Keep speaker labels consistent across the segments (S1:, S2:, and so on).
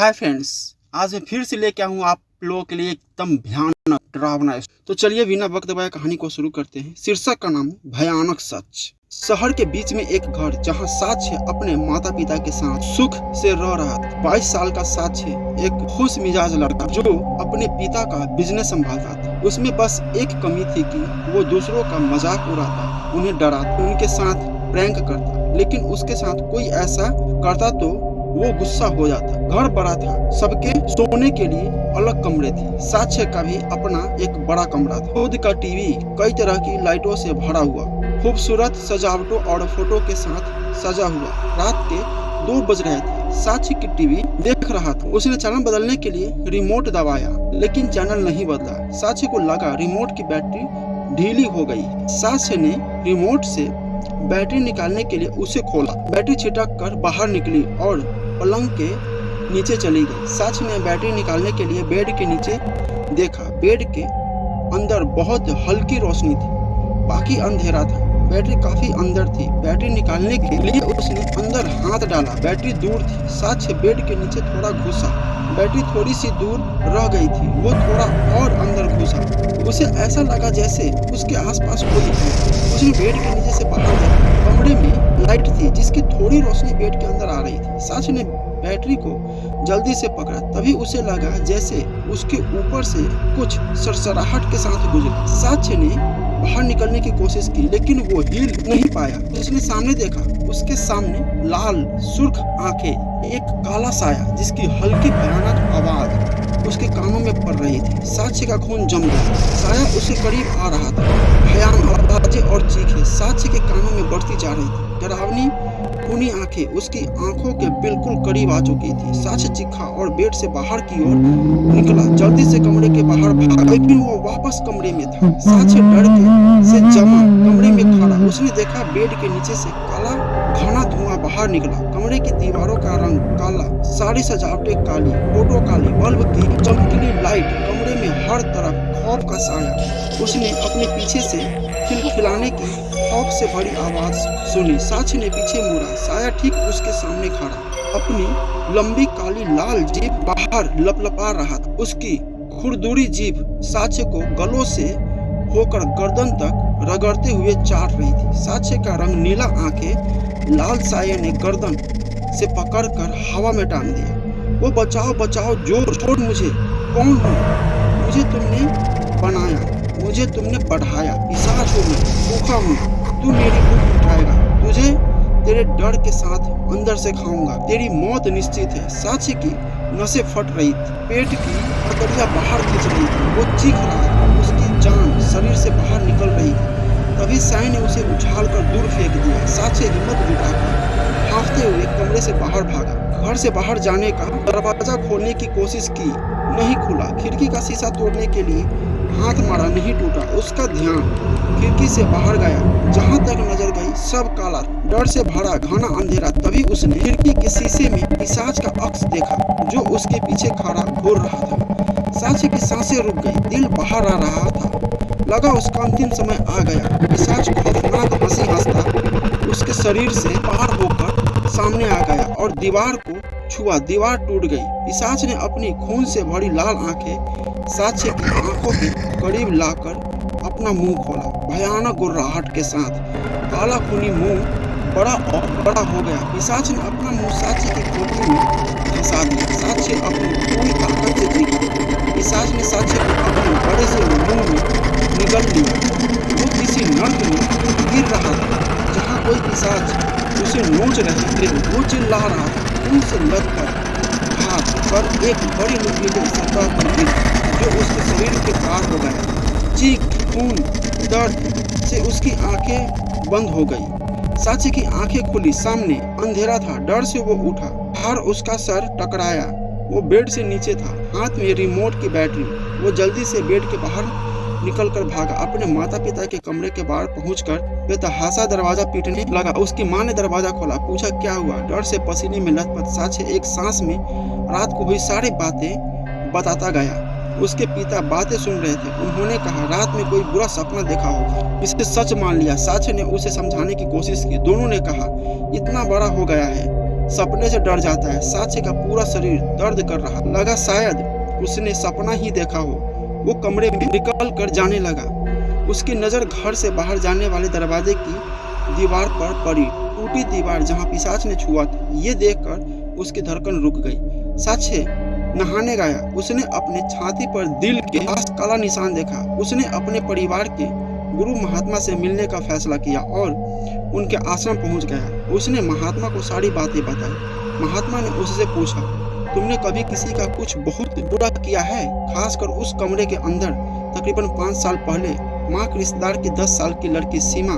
S1: Hi friends, आज मैं फिर से लेके आऊँ आप लोगों के लिए एकदम भयानक डरावना। तो चलिए बिना वक्त गवाए कहानी को शुरू करते हैं। शीर्षक का नाम है भयानक सच। शहर के बीच में एक घर जहां साक्ष्य अपने माता पिता के साथ सुख से रह रहा था। 22 साल का साक्ष्य एक खुश मिजाज लड़का जो अपने पिता का बिजनेस संभालता था। उसमें बस एक कमी थी कि वो दूसरों का मजाक उड़ाता, उन्हें डराता, उनके साथ प्रैंक करता। लेकिन उसके साथ कोई ऐसा करता तो वो गुस्सा हो जाता। घर बड़ा था, सबके सोने के लिए अलग कमरे थे। साक्ष्य का भी अपना एक बड़ा कमरा था। खुद का टीवी कई तरह की लाइटों से भरा हुआ, खूबसूरत सजावटों और फोटो के साथ सजा हुआ। रात के 2 बज रहे थे। साक्ष्य की टीवी देख रहा था। उसने चैनल बदलने के लिए रिमोट दबाया, लेकिन चैनल नहीं बदला। साक्ष्य को लगा रिमोट की बैटरी ढीली हो गई। साक्ष्य ने रिमोट से बैटरी निकालने के लिए उसे खोला। बैटरी छिटक कर बाहर निकली और पलंग के नीचे चली गई। साक्ष्य ने बैटरी निकालने के लिए बेड के नीचे देखा। बेड के अंदर बहुत हल्की रोशनी थी, बाकी अंधेरा था। बैटरी काफी अंदर थी। बैटरी निकालने के लिए उसने अंदर हाथ डाला। बैटरी दूर थी। साक्ष्य बेड के नीचे थोड़ा घुसा। बैटरी थोड़ी सी दूर रह गई थी। वो थोड़ा और अंदर घुसा। उसे ऐसा लगा जैसे उसके आसपास कोई है। उसने बेड के नीचे से बाहर देखा। कमरे में लाइट थी जिसकी थोड़ी रोशनी बेड के अंदर आ रही थी। साक्ष्य ने बैटरी को जल्दी से पकड़ा। तभी उसे लगा जैसे उसके ऊपर से कुछ सरसराहट के साथ गुजरा। साक्ष्य ने बाहर निकलने की कोशिश की, लेकिन वो हिल नहीं पाया। उसने सामने देखा। उसके सामने लाल सुर्ख आंखें, एक काला साया जिसकी हल्की भयानक आवाज उसके कानों में पड़ रही थी। साक्ष्य का खून जम गया। साया उसके करीब आ रहा था। भयानक आवाजें और चीखें साक्ष्य के कानों में बढ़ती जा रही थी। डरावनी खूनी आंखें उसकी आंखों के बिल्कुल करीब आ चुकी थी। साक्ष्य चीखा और बेड से बाहर की ओर निकला। जल्दी से कमरे के बाहर भागा, लेकिन वो वापस कमरे में था। साक्ष्य डर से जमा कमरे में खड़ा। उसने देखा बेड के नीचे से काला घना धुआं बाहर निकला। कमरे की दीवारों का रंग काला, सारी सजावटें काली, फोटो काली, बल्ब की चमकीली लाइट, कमरे में हर तरफ खौफ का साया। उसने अपने पीछे से खिलखिलाने की खौफ से भरी आवाज सुनी। साक्ष्य ने पीछे मुड़ा। साया ठीक उसके सामने खड़ा, अपनी लंबी काली लाल जीभ बाहर लपलपा रहा था। उसकी खुरदुरी जीभ साक्ष्य को गलों से होकर गर्दन तक रगड़ते हुए चाट रही थी। साक्ष्य का रंग नीला, आंखें लाल। साया ने गर्दन से पकड़कर हवा में टांग दिया। वो बचाओ बचाओ, जोर छोड़ मुझे। कौन हो? मुझे तुमने बनाया, मुझे तुमने बढ़ाया। पिशाच हूँ मैं, भूखा हूँ। तू मेरी भूख उठाएगा। तुझे तेरे डर के साथ अंदर से खाऊंगा। तेरी मौत निश्चित है। साक्ष्य की नसें फट रही थी, पेट की हथेलियां बाहर खींच रही थी। वो चीख रहा था, उसकी जान शरीर से बाहर निकल रही थी। तभी साई ने उसे उछालकर दूर फेंक दिया। साक्ष्य हिम्मत जुटाकर हांफते हुए कमरे से बाहर भागा। घर से बाहर जाने का दरवाजा खोलने की कोशिश की, नहीं खुला। खिड़की का शीशा तोड़ने के लिए हाथ मारा, नहीं टूटा। उसका ध्यान खिड़की से बाहर गया। जहां तक नजर गई सब काला, डर से भरा घना अंधेरा। तभी उसने खिड़की के शीशे में पिशाच का अक्स देखा जो उसके पीछे खड़ा घूर रहा था। साक्ष्य की सांसें रुक गई, दिल बाहर आ रहा था। लगा उसका अंतिम समय आ गया। पिशाच खौफनाक हंसी हंसता उसके शरीर से पार होकर सामने आ गया और दीवार को छुआ। दीवार टूट गई। पिशाच ने अपनी खून से भरी लाल आंखें साक्ष्य की आंखों के करीब लाकर अपना मुंह खोला। भयानक गुर्राहट के साथ काला खूनी मुंह बड़ा और बड़ा हो गया। पिशाच ने अपना मुंह साक्ष्य की खोपड़ी में फंसा दिया। साक्ष्य अपनी पूरी ताकत से चीखा। पिशाच ने साक्ष्य को अपने बड़े से मुंह में निगल लिया। वो किसी नर्क में गिर रहा था। जहाँ कोई पिशाच उसे नोच रहे थे, वो चिल्ला रहा था। खून से लथपथ हाथ पर एक बड़ी नुकीली सतह पर गिरी जो उसके शरीर के पार हो गया। चीख, खून, दर्द से उसकी आंखें बंद हो गई। साक्ष्य की आंखें खुली। सामने अंधेरा था। डर से वो उठा। बाहर उसका सर टकराया। वो बेड से नीचे था, हाथ में रिमोट की बैटरी। वो जल्दी से बेड के बाहर निकलकर भागा। अपने माता पिता के कमरे के बाहर पहुंचकर बेतहाशा दरवाजा पीटने लगा। उसकी मां ने दरवाजा खोला, पूछा क्या हुआ। डर से पसीने में लथपथ साक्ष्य एक सांस में रात को हुई सारी बातें बताता गया। उसके पिता बातें सुन रहे थे। उन्होंने कहा रात में कोई बुरा सपना देखा होगा। इसे सच मान लिया। साक्ष्य ने उसे समझाने की कोशिश की। दोनों ने कहा इतना बड़ा हो गया है, सपने से डर जाता है। साक्ष्य का पूरा शरीर दर्द कर रहा लगा, शायद उसने सपना ही देखा हो। वो कमरे में निकल कर जाने लगा। उसकी नजर घर से बाहर जाने वाले दरवाजे की दीवार पर पड़ी, टूटी दीवार जहां पिशाच ने छुआ था। ये देखकर उसकी धड़कन रुक गई। साक्ष्य नहाने गया। उसने अपने छाती पर दिल के पास काला निशान देखा। उसने अपने परिवार के गुरु महात्मा से मिलने का फैसला किया और उनके आश्रम पहुंच गया। उसने महात्मा को सारी बातें बताई। महात्मा ने उससे पूछा, तुमने कभी किसी का कुछ बहुत बुरा किया है? खासकर उस कमरे के अंदर तकरीबन 5 साल पहले माँ के रिश्तेदार की 10 साल की लड़की सीमा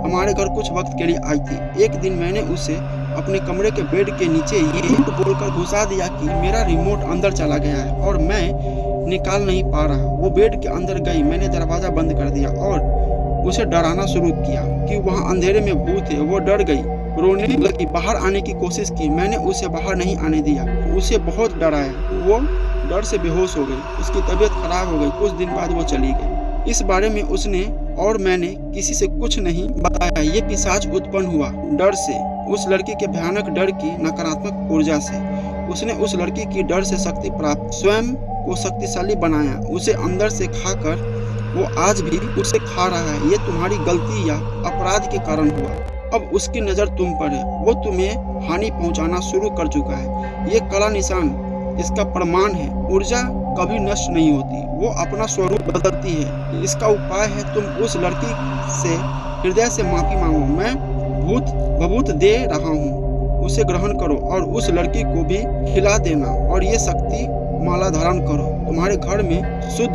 S1: हमारे घर कुछ वक्त के लिए आई थी। एक दिन मैंने उसे अपने कमरे के बेड के नीचे ये बोलकर घुसा दिया कि मेरा रिमोट अंदर चला गया है और मैं निकाल नहीं पा रहा। वो बेड के अंदर गई। मैंने दरवाजा बंद कर दिया और उसे डराना शुरू किया कि वहाँ अंधेरे में भूत है। वो डर गई, रोने लगी, बाहर आने की कोशिश की। मैंने उसे बाहर नहीं आने दिया, उसे बहुत डराया। वो डर से बेहोश हो गई। उसकी तबीयत खराब हो गई। कुछ दिन बाद वो चली गई। इस बारे में उसने और मैंने किसी से कुछ नहीं बताया। ये पिशाच उत्पन्न हुआ डर से, उस लड़की के भयानक डर की नकारात्मक ऊर्जा से। उसने उस लड़की की डर से शक्ति प्राप्त, स्वयं को शक्तिशाली बनाया। उसे अंदर से खाकर वो आज भी उसे खा रहा है। ये तुम्हारी गलती या अपराध के कारण हुआ। अब उसकी नजर तुम पर है। वो तुम्हें हानि पहुंचाना शुरू कर चुका है। ये काला निशान इसका प्रमाण है। ऊर्जा कभी नष्ट नहीं होती, वो अपना स्वरूप बदलती है। इसका उपाय है तुम उस लड़की से हृदय से माफी मांगो। मैं भभूत दे रहा हूँ, उसे ग्रहण करो और उस लड़की को भी खिला देना और ये शक्ति माला धारण करो। तुम्हारे घर में शुद्ध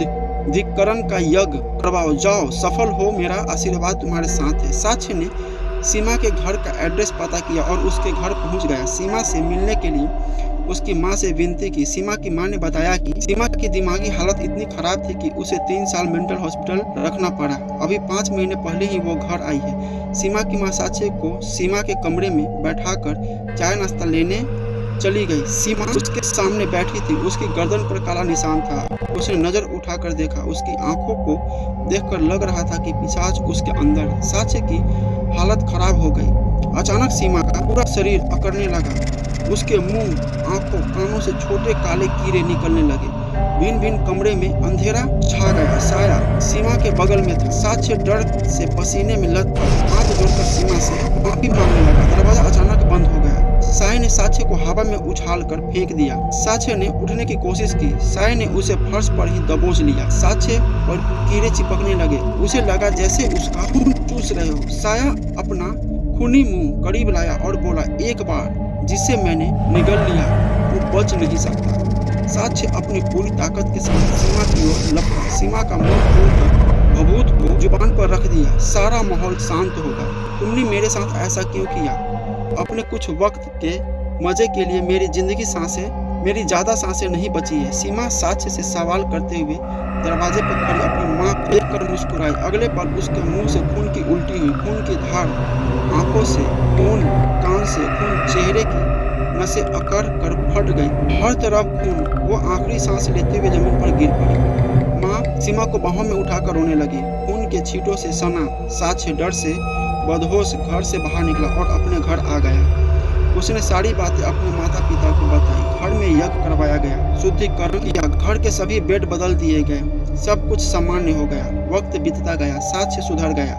S1: धिक्करण का यज्ञ करवाओ। जाओ, सफल हो, मेरा आशीर्वाद तुम्हारे साथ है। साक्ष्य ने सीमा के घर का एड्रेस पता किया और उसके घर पहुंच गया। सीमा से मिलने के लिए उसकी माँ से विनती की। सीमा की माँ ने बताया कि सीमा की दिमागी हालत इतनी खराब थी कि उसे 3 साल मेंटल हॉस्पिटल रखना पड़ा। अभी 5 महीने पहले ही वो घर आई है। सीमा की माँ साक्ष्य को सीमा के कमरे में बैठाकर चाय नाश्ता लेने चली गई। सीमा उसके सामने बैठी थी। उसकी गर्दन पर काला निशान था। उसने नजर उठाकर देखा। उसकी आंखों को देखकर लग रहा था कि पिशाच उसके अंदर है। साक्ष्य की हालत खराब हो गई। अचानक सीमा का पूरा शरीर अकड़ने लगा। उसके मुंह, आंखों, कानों से छोटे काले कीड़े निकलने लगे। भिन्न भिन्न कमरे में अंधेरा छा गया। साया सीमा के बगल में था। साक्ष्य डर से पसीने में लथपथ हाथ जोड़कर सीमा से माफी मांगने लगा। दरवाजा अचानक बंद हो गया। साय ने साक्ष्य को हवा में उछाल कर फेंक दिया। साक्ष्य ने उठने की कोशिश की। साय ने उसे फर्श पर ही दबोच लिया। साक्ष्य पर कीड़े चिपकने लगे। उसे लगा जैसे उसका खून चूस रहे हो। साया अपना खूनी मुंह करीब लाया और बोला, एक बार जिसे मैंने निगल लिया वो बच नहीं सकता। साक्ष्य अपनी पूरी ताकत के साथ सीमा की ओर लपका। सीमा का मुंह खोलकर भभूत को जुबान पर रख दिया। सारा माहौल शांत होगा। तुमने मेरे साथ ऐसा क्यों किया? अपने कुछ वक्त के मजे के लिए मेरी ज्यादा सांसें नहीं बची है। सीमा साक्ष्य से सवाल करते हुए दरवाजे पर खड़ी अपनी माँ को देखकर मुस्कुराई। अगले पल उसके मुंह से खून की उल्टी हुई। खून की धार आंखों से खून, कान से खून, चेहरे की नसें अकड़ कर फट गई। हर तरफ खून। वो आखिरी सांस लेते हुए जमीन पर गिर पड़ी। माँ सीमा को बाहों में उठाकर रोने लगी। खून के छींटों से सना साक्ष्य डर से बदहोश घर से बाहर निकला और अपने घर आ गया। उसने सारी बातें अपने माता पिता को बताई। घर में यज्ञ करवाया गया, शुद्धिकरण किया, घर के सभी बेड बदल दिए गए। सब कुछ सामान्य हो गया। वक्त बीतता गया। साक्ष्य सुधर गया।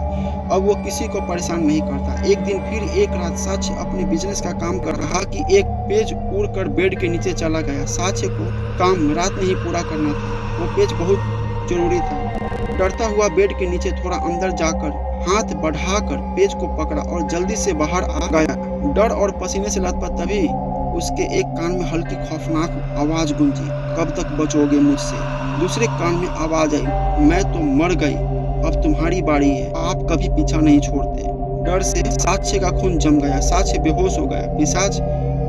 S1: अब वो किसी को परेशान नहीं करता। एक दिन फिर एक रात साक्ष्य अपने बिजनेस का काम कर रहा कि एक पेज उड़कर बेड के नीचे चला गया। साक्ष्य को काम रात में ही पूरा करना था। वो पेज बहुत जरूरी था। डरता हुआ बेड के नीचे थोड़ा अंदर जाकर हाथ बढ़ाकर पेज को पकड़ा और जल्दी से बाहर आ गया। डर और पसीने से लथपथ तभी उसके एक कान में हल्की खौफनाक आवाज गूंजी, कब तक बचोगे मुझसे? दूसरे कान में आवाज आई, मैं तो मर गई, अब तुम्हारी बारी है, आप कभी पीछा नहीं छोड़ते। डर से साक्ष्य का खून जम गया। साक्ष्य बेहोश हो गया। पिशाच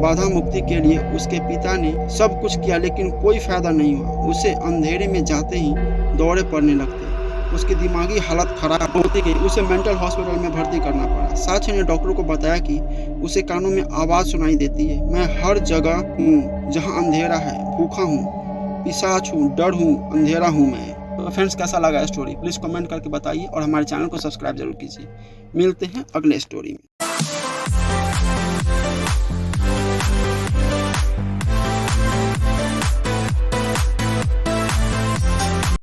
S1: बाधा मुक्ति के लिए उसके पिता ने सब कुछ किया लेकिन कोई फायदा नहीं हुआ। उसे अंधेरे में जाते ही दौरे पड़ने लगते। उसकी दिमागी हालत खराब होती गई। उसे मेंटल हॉस्पिटल में भर्ती करना पड़ा। साक्ष्य ने डॉक्टर को बताया कि उसे कानों में आवाज सुनाई देती है, मैं हर जगह हूँ जहाँ अंधेरा है, भूखा हूँ, पिशाच हूँ, डर हूँ, अंधेरा हूँ मैं। तो फ्रेंड्स, कैसा लगा स्टोरी प्लीज कमेंट करके बताइए और हमारे चैनल को सब्सक्राइब जरूर कीजिए। मिलते हैं अगले स्टोरी में।